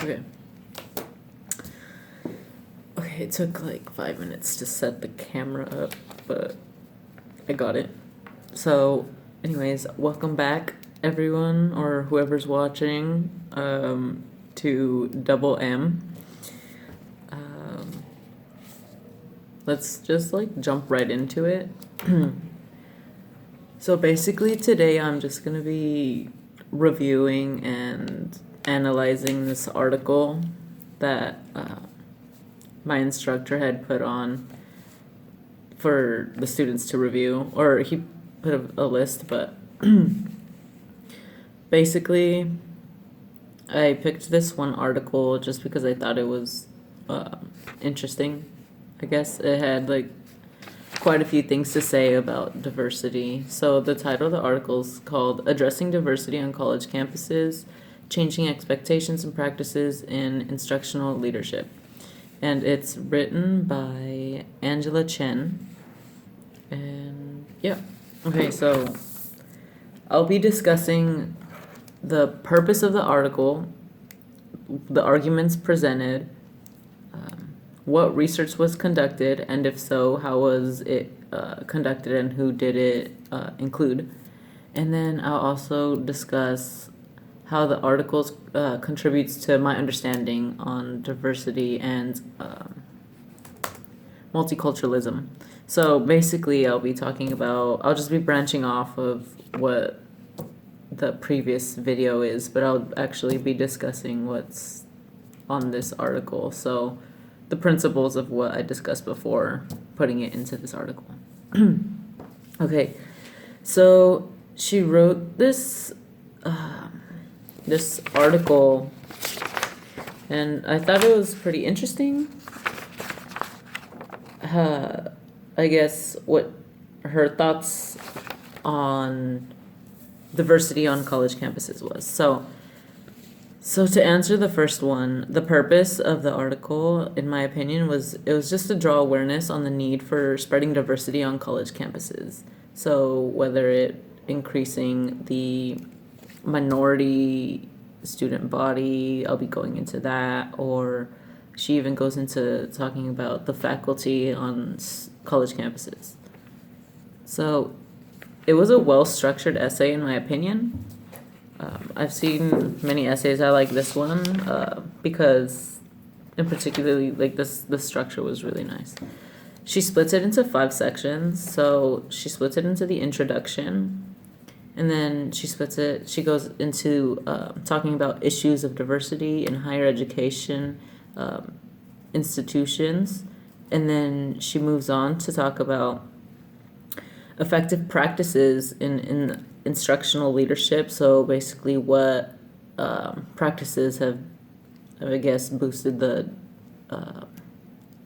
Okay. Okay, it took like 5 minutes to set the camera up, but I got it. So, anyways, welcome back, everyone, or whoever's watching, to Double M. Let's just like jump right into it. So basically today I'm just gonna be reviewing and analyzing this article that my instructor had put on for the students to review, or he put a list, but basically I picked this one article just because I thought it was interesting. I guess it had like quite a few things to say about diversity. So the title of the article is called Addressing Diversity on College Campuses, Changing Expectations and Practices in Instructional Leadership. And it's written by Angela Chen. And yeah. Okay, so I'll be discussing the purpose of the article, the arguments presented, what research was conducted, and if so, how was it conducted and who did it include. And then I'll also discuss how the articles contributes to my understanding on diversity and multiculturalism. So basically I'll just be branching off of what the previous video is, but I'll actually be discussing what's on this article. So the principles of what I discussed before putting it into this article. Okay, so she wrote this this article, and I thought it was pretty interesting. I guess what her thoughts on diversity on college campuses was. So to answer the first one, the purpose of the article, in my opinion, was just to draw awareness on the need for spreading diversity on college campuses. So whether it increasing the minority student body, I'll be going into that, or she even goes into talking about the faculty on college campuses. So it was a well-structured essay, in my opinion. I've seen many essays. I like this one because, in particularly, like the structure was really nice. She splits it into 5 sections. So she splits it into the introduction, and then she goes into talking about issues of diversity in higher education institutions, and then she moves on to talk about effective practices in instructional leadership. So basically what practices have, I guess, boosted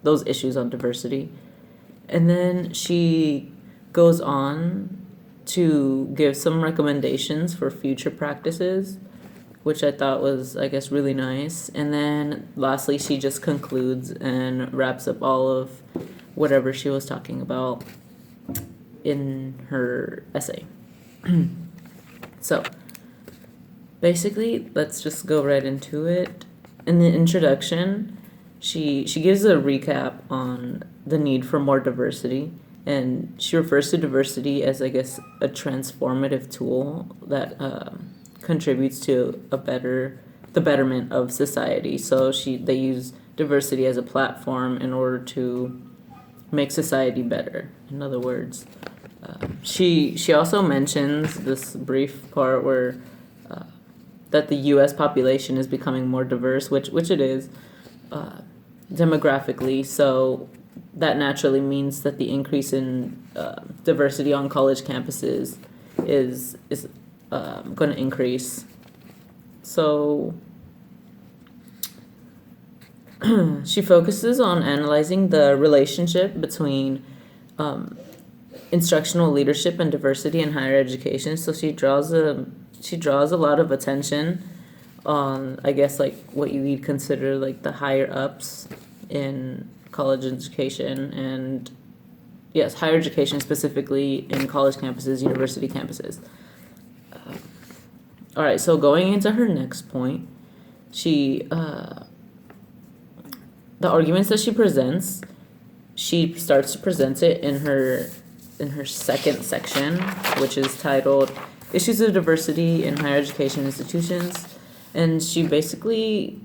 those issues on diversity. And then she goes on to give some recommendations for future practices, which I thought was, I guess, really nice. And then lastly, she just concludes and wraps up all of whatever she was talking about in her essay. So basically, let's just go right into it. In the introduction, she gives a recap on the need for more diversity, and she refers to diversity as, I guess, a transformative tool that contributes to the betterment of society. So they use diversity as a platform in order to make society better. In other words, she also mentions this brief part where that the U.S. population is becoming more diverse, which it is demographically. So that naturally means that the increase in diversity on college campuses is going to increase. So she focuses on analyzing the relationship between instructional leadership and diversity in higher education. So she draws a lot of attention on, I guess, like what you'd consider like the higher ups in college education, and yes, higher education specifically in college campuses, university campuses. All right, so going into her next point, she the arguments that she presents, she starts to present it in her second section, which is titled Issues of Diversity in Higher Education Institutions. And she basically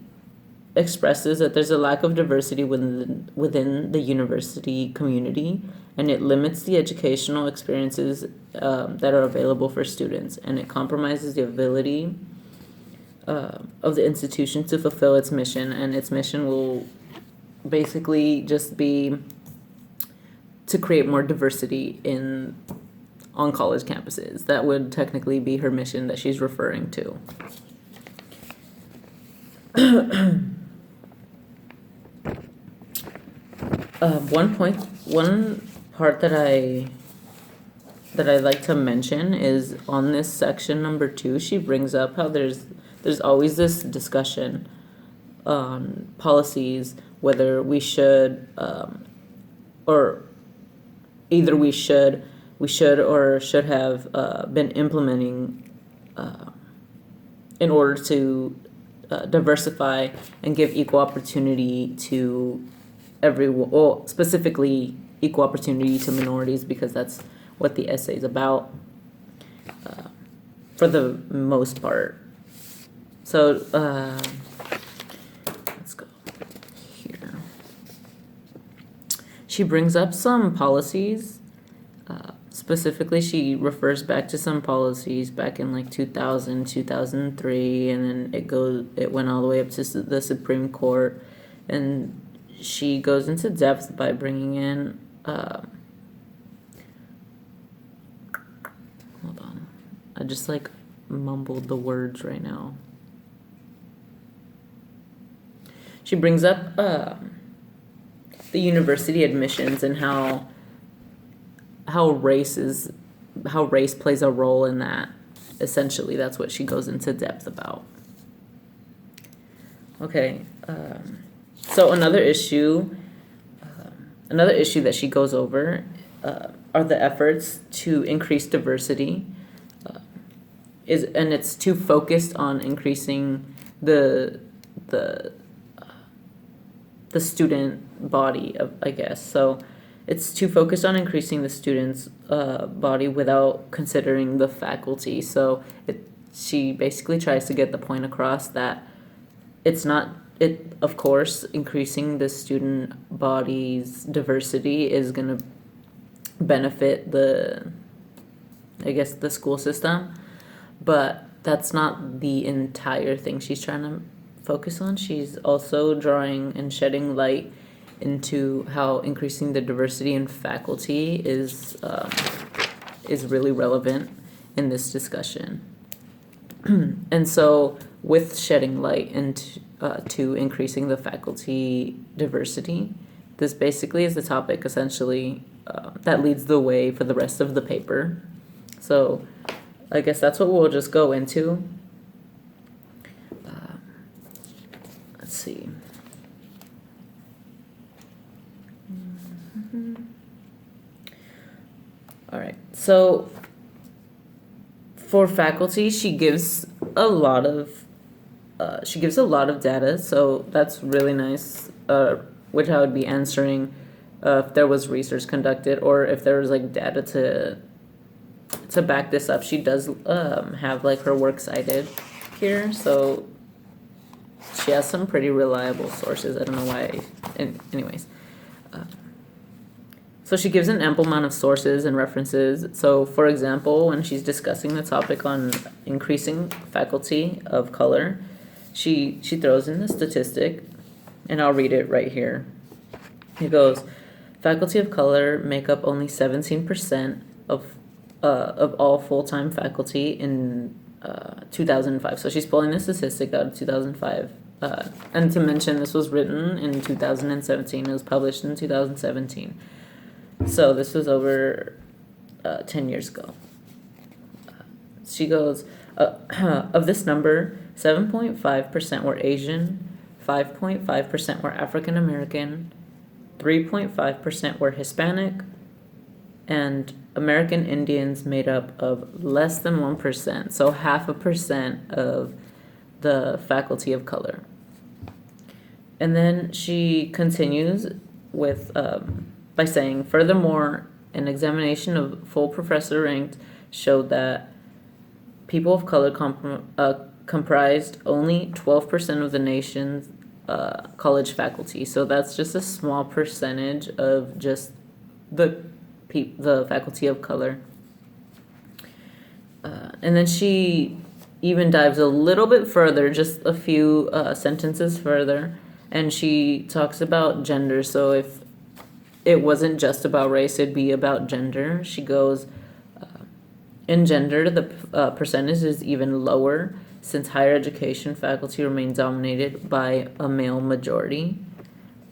expresses that there's a lack of diversity within the university community, and it limits the educational experiences that are available for students, and it compromises the ability of the institution to fulfill its mission. And its mission will basically just be to create more diversity on college campuses. That would technically be her mission that she's referring to. One part that I'd like to mention is on this section number 2. She brings up how there's always this discussion on policies, whether we should or either we should or should have been implementing in order to diversify and give equal opportunity to everyone, well, specifically equal opportunity to minorities, because that's what the essay is about for the most part. So let's go here. She brings up some policies. Specifically, she refers back to some policies back in like 2000, 2003, and then it went all the way up to the Supreme Court, and she goes into depth by bringing in hold on, I just like mumbled the words right now. She brings up the university admissions and how race plays a role in that. Essentially, that's what she goes into depth about. Okay, so another issue that she goes over are the efforts to increase diversity. And it's too focused on increasing the student body, I guess. So it's too focused on increasing the student's body without considering the faculty. So she basically tries to get the point across that of course, increasing the student body's diversity is going to benefit the school system, but that's not the entire thing she's trying to focus on. She's also drawing and shedding light into how increasing the diversity in faculty is really relevant in this discussion. And so, with shedding light into to increasing the faculty diversity, this basically is the topic essentially that leads the way for the rest of the paper. So, I guess that's what we'll just go into. Let's see. All right. So for faculty, she gives a lot of data. So that's really nice. Which I would be answering if there was research conducted or if there was like data to back this up. She does have like her works cited here, so she has some pretty reliable sources. I don't know why. Anyways. So she gives an ample amount of sources and references. So, for example, when she's discussing the topic on increasing faculty of color, she throws in the statistic, and I'll read it right here. It goes, faculty of color make up only 17% of all full-time faculty in 2005. So she's pulling the statistic out of 2005. And to mention, this was written in 2017. It was published in 2017. So this was over 10 years ago. She goes, of this number, 7.5% were Asian, 5.5% were African American, 3.5% were Hispanic, and American Indians made up of less than 1%. So 0.5% of the faculty of color. And then she continues with by saying, furthermore, an examination of full professor ranked showed that people of color comprised only 12% of the nation's college faculty. So that's just a small percentage of just the faculty of color. And then she even dives a little bit further, just a few sentences further, and she talks about gender. So if it wasn't just about race, it'd be about gender. She goes, in gender, the percentage is even lower since higher education faculty remain dominated by a male majority.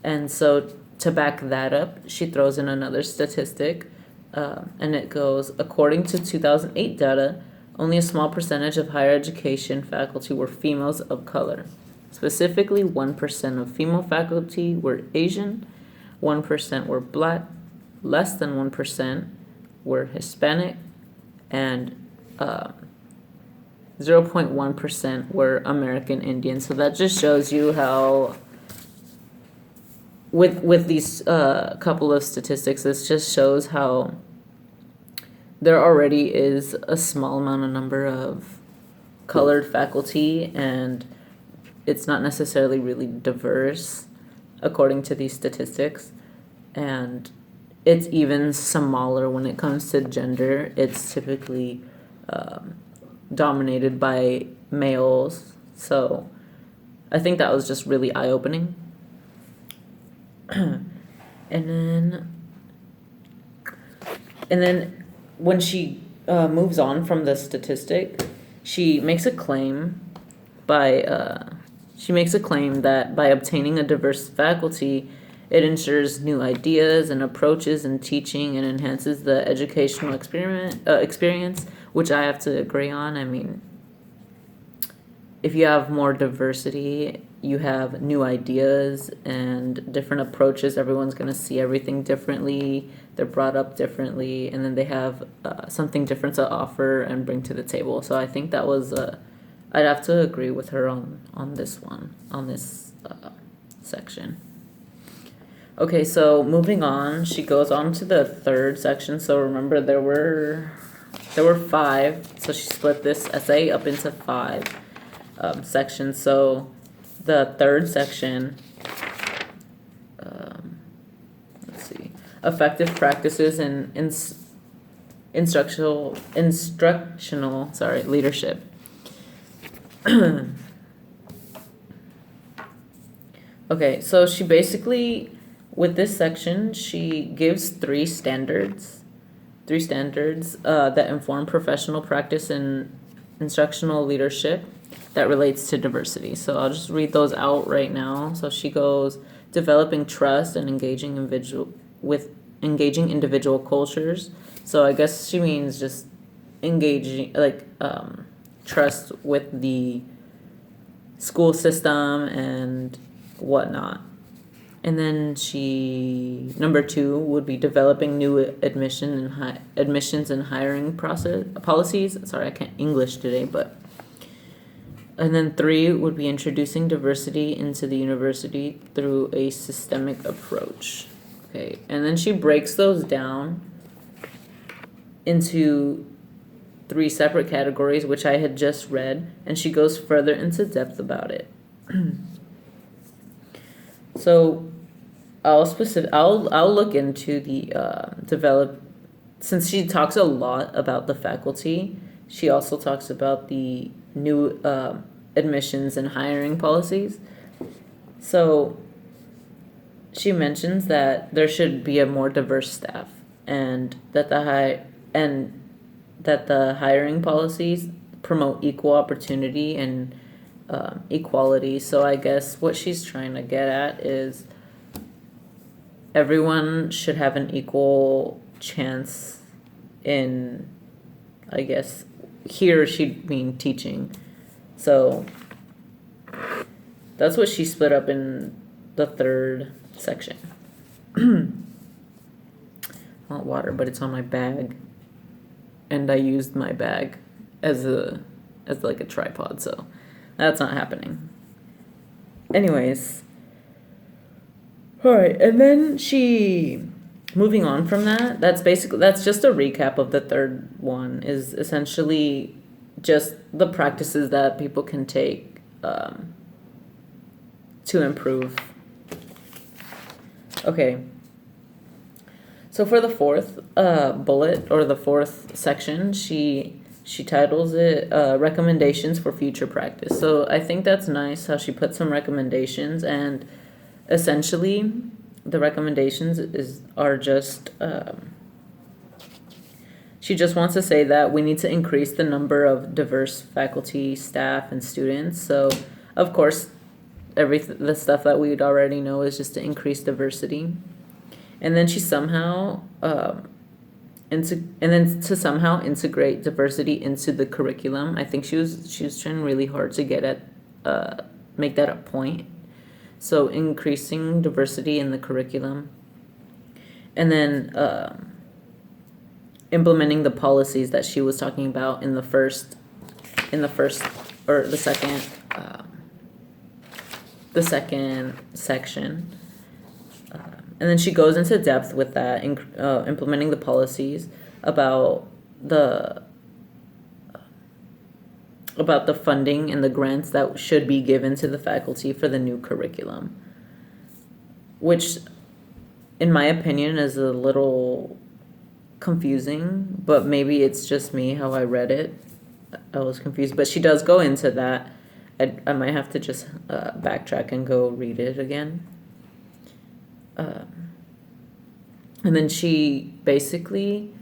And so to back that up, she throws in another statistic, and it goes, according to 2008 data, only a small percentage of higher education faculty were females of color. Specifically, 1% of female faculty were Asian, 1% were Black, less than 1% were Hispanic, and 0.1% were American Indian. So that just shows you how, with these couple of statistics, this just shows how there already is a small number of colored faculty, and it's not necessarily really diverse according to these statistics. And it's even smaller when it comes to gender. It's typically dominated by males. So I think that was just really eye-opening. And then when she moves on from the statistic, she makes a claim that by obtaining a diverse faculty, it ensures new ideas and approaches in teaching and enhances the educational experience, which I have to agree on. I mean, if you have more diversity, you have new ideas and different approaches. Everyone's going to see everything differently. They're brought up differently, and then they have something different to offer and bring to the table. So I think that was, I'd have to agree with her on this section. Okay, so moving on, she goes on to the third section. So remember, there were 5, so she split this essay up into 5 sections. So the third section, let's see, effective practices in instructional leadership. Okay, so she basically, with this section, she gives 3 standards that inform professional practice in instructional leadership that relates to diversity. So I'll just read those out right now. So she goes, developing trust and engaging individual cultures. So I guess she means just engaging, trust with the school system and whatnot. And then number 2 would be developing new admissions and hiring policies. Sorry, I can't English today, but. And then 3 would be introducing diversity into the university through a systemic approach. Okay, and then she breaks those down into 3 separate categories, which I had just read, and she goes further into depth about it. So I'll look into the since she talks a lot about the faculty, she also talks about the new admissions and hiring policies. So she mentions that there should be a more diverse staff, and that the hiring policies promote equal opportunity and equality. So I guess what she's trying to get at is everyone should have an equal chance in, I guess, here she'd mean teaching. So that's what she split up in the third section. I want water, but it's on my bag, and I used my bag as like a tripod, so That's not happening. Anyways. Alright, and then moving on from that, that's just a recap of the third one, is essentially just the practices that people can take to improve. Okay. So for the fourth bullet, or the fourth section, she titles it recommendations for future practice. So I think that's nice how she put some recommendations, and essentially the recommendations are just she just wants to say that we need to increase the number of diverse faculty, staff, and students. So of course the stuff that we'd already know is just to increase diversity. And then she somehow to somehow integrate diversity into the curriculum. I think she was trying really hard to get at make that a point. So increasing diversity in the curriculum, and then implementing the policies that she was talking about in the first or the second section. And then she goes into depth with that, implementing the policies about the funding and the grants that should be given to the faculty for the new curriculum, which, in my opinion, is a little confusing, but maybe it's just me how I read it. I was confused, but she does go into that. I might have to just backtrack and go read it again. And then she basically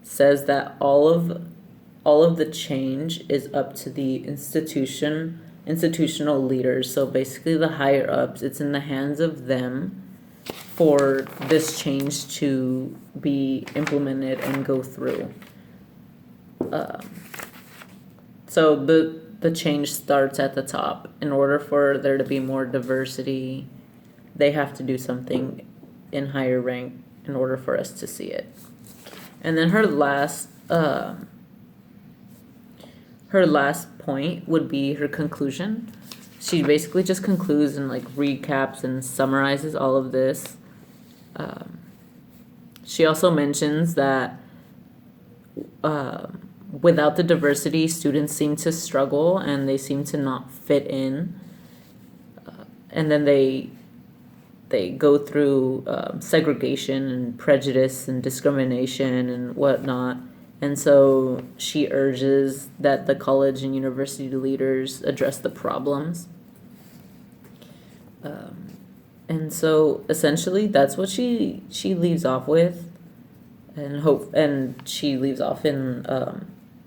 says that all of the change is up to the institutional leaders. So basically the higher ups, it's in the hands of them for this change to be implemented and go through. So the change starts at the top. In order for there to be more diversity, they have to do something in higher rank in order for us to see it. And then her last point would be her conclusion. She basically just concludes and recaps and summarizes all of this. She also mentions that without the diversity, students seem to struggle and they seem to not fit in. And then they go through segregation and prejudice and discrimination and whatnot. And so she urges that the college and university leaders address the problems. And so essentially that's what she leaves off with, and she leaves off in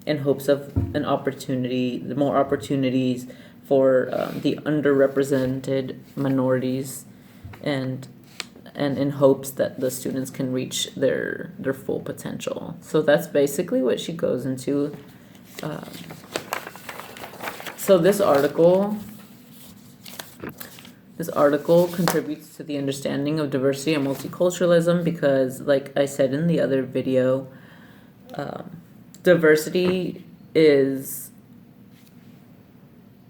hopes of the more opportunities for the underrepresented minorities, and in hopes that the students can reach their full potential. So that's basically what she goes into. So this article contributes to the understanding of diversity and multiculturalism because, like I said in the other video, diversity is,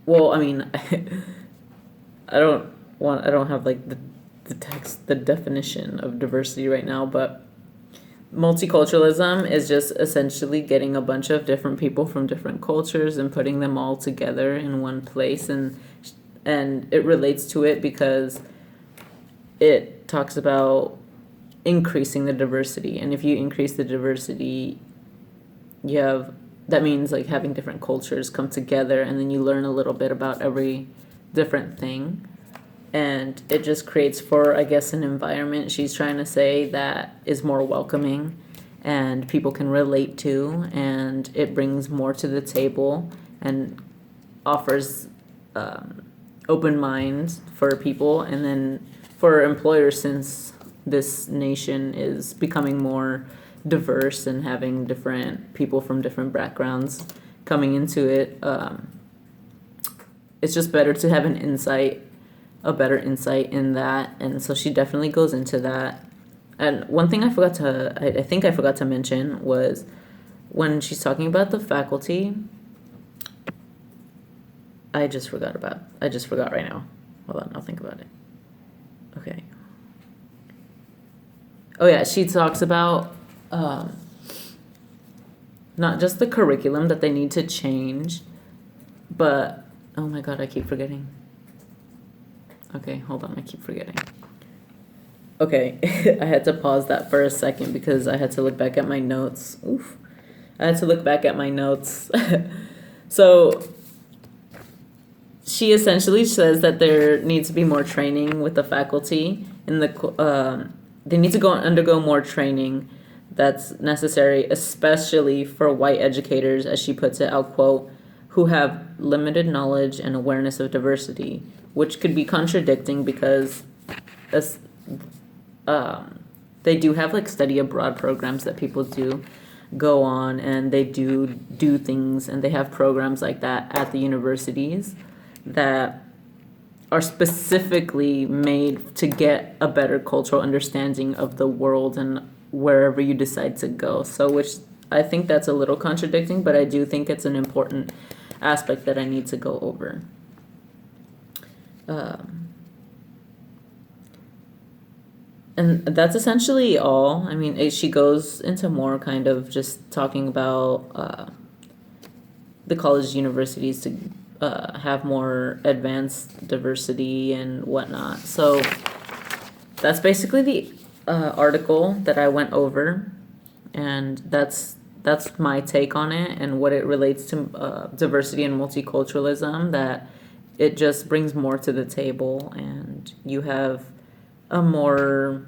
well, I mean, I don't have the definition of diversity right now, but multiculturalism is just essentially getting a bunch of different people from different cultures and putting them all together in one place, and it relates to it because it talks about increasing the diversity, and if you increase the diversity, that means having different cultures come together, and then you learn a little bit about every different thing. And it just creates an environment, she's trying to say, that is more welcoming and people can relate to, and it brings more to the table and offers open minds for people, and then for employers, since this nation is becoming more diverse and having different people from different backgrounds coming into it, it's just better to have a better insight in that. And so she definitely goes into that. And one thing I think I forgot to mention was when she's talking about the faculty, I just forgot right now. Hold on, I'll think about it. Okay. Oh yeah, she talks about not just the curriculum that they need to change, but oh my god, I keep forgetting. Okay, hold on, I keep forgetting. Okay, I had to pause that for a second because I had to look back at my notes. Oof. I had to look back at my notes. So she essentially says that there needs to be more training with the faculty in they need to undergo more training that's necessary, especially for white educators, as she puts it, I'll quote, who have limited knowledge and awareness of diversity, which could be contradicting because as, they do have like study abroad programs that people do go on, and they do things, and they have programs like that at the universities that are specifically made to get a better cultural understanding of the world and wherever you decide to go. So, which I think that's a little contradicting, but I do think it's an important aspect that I need to go over. And that's essentially all. I mean, she goes into more kind of just talking about the college universities to have more advanced diversity and whatnot. So that's basically the article that I went over, and that's my take on it and what it relates to diversity and multiculturalism. That it just brings more to the table, and you have a more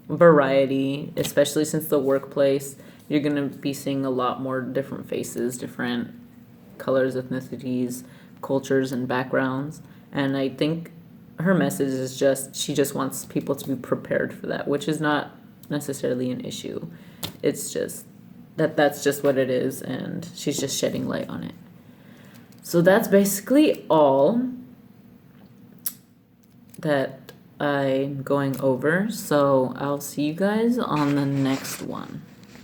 variety, especially since the workplace. You're gonna be seeing a lot more different faces, different colors, ethnicities, cultures, and backgrounds. And I think her message is just she just wants people to be prepared for that, which is not necessarily an issue. It's just that's just what it is, and she's just shedding light on it. So that's basically all that I'm going over. So I'll see you guys on the next one.